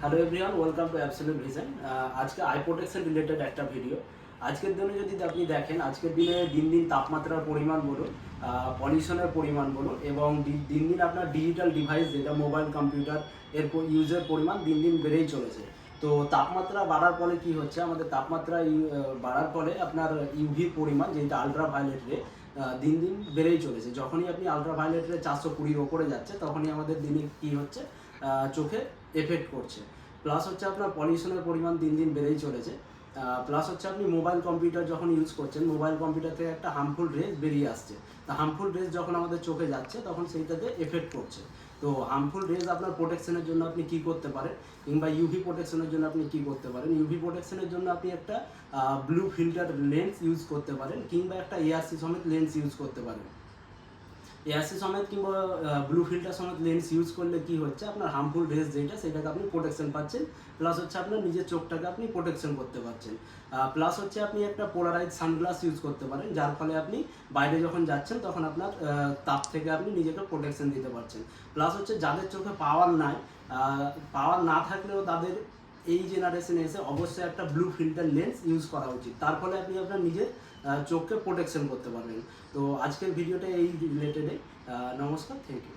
Hello everyone, welcome to absolute vision. আজকে I protection related একটা video. আজকের দিনে যদি আপনি দেখেন, আজকের দিনে দিন দিন তাপমাত্রার পরিমাণ বলুন, পলিউশনের পরিমাণ বলুন, এবং দিন দিন আপনার ডিজিটাল ডিভাইস যেটা মোবাইল কম্পিউটার এর ইউজের পরিমাণ দিন দিন বেড়েই চলেছে। তো তাপমাত্রা বাড়ার ফলে কি হচ্ছে, আমাদের তাপমাত্রা বাড়ার ফলে আপনার ইউভি পরিমাণ যেটা আলট্রাভায়োলেট রে দিন দিন বেড়েই চলেছে। যখনই আপনি আলট্রাভায়োলেট রে 420 ওপরে যাচ্ছে, তখনই আমাদের দিনে কি হচ্ছে, চোখে এফেক্ট করছে। প্লাস হচ্ছে আপনার পলিউশনের পরিমাণ দিন দিন বেড়েই চলেছে। প্লাস হচ্ছে আপনি মোবাইল কম্পিউটার যখন ইউজ করছেন, মোবাইল কম্পিউটার থেকে একটা হার্মফুল রেজ বেরিয়ে আসছে। তা হার্মফুল রেজ যখন আমাদের চোখে যাচ্ছে, তখন সেইটাতে এফেক্ট করছে। তো হার্মফুল রেজ আপনার প্রোটেকশনের জন্য আপনি কি করতে পারেন, কিংবা ইউভি প্রোটেকশনের জন্য আপনি কি করতে পারেন। ইউভি প্রোটেকশনের জন্য আপনি একটা ব্লু ফিল্টার লেন্স ইউজ করতে পারেন, কিংবা একটা এআরসি সমেত লেন্স ইউজ করতে পারেন। এআরসি সমেত কিংবা ব্লু ফিল্টার সমেত লেন্স ইউজ করলে কি হচ্ছে, আপনার হার্মফুল রেজ যেটা, সেটাকে আপনি প্রোটেকশন পাচ্ছেন। প্লাস হচ্ছে আপনার নিজের চোখটাকে আপনি প্রোটেকশন করতে পারছেন। প্লাস হচ্ছে আপনি একটা পোলারাইজ সানগ্লাস ইউজ করতে পারেন, যার ফলে আপনি বাইরে যখন যাচ্ছেন তখন আপনার তাপ থেকে আপনি নিজেকে প্রোটেকশন দিতে পারছেন। প্লাস হচ্ছে যাদের চোখে পাওয়ার নাই, পাওয়ার না থাকলেও তাদের এই জেনারেশনে এসে অবশ্যই একটা ব্লু ফিল্টার লেন্স ইউজ করা উচিত। তার ফলে আপনি আপনার নিজের চোখকে প্রোটেকশন করতে পারবেন। তো আজকের ভিডিওটা এই রিলেটেডে। নমস্কার, থ্যাংক ইউ।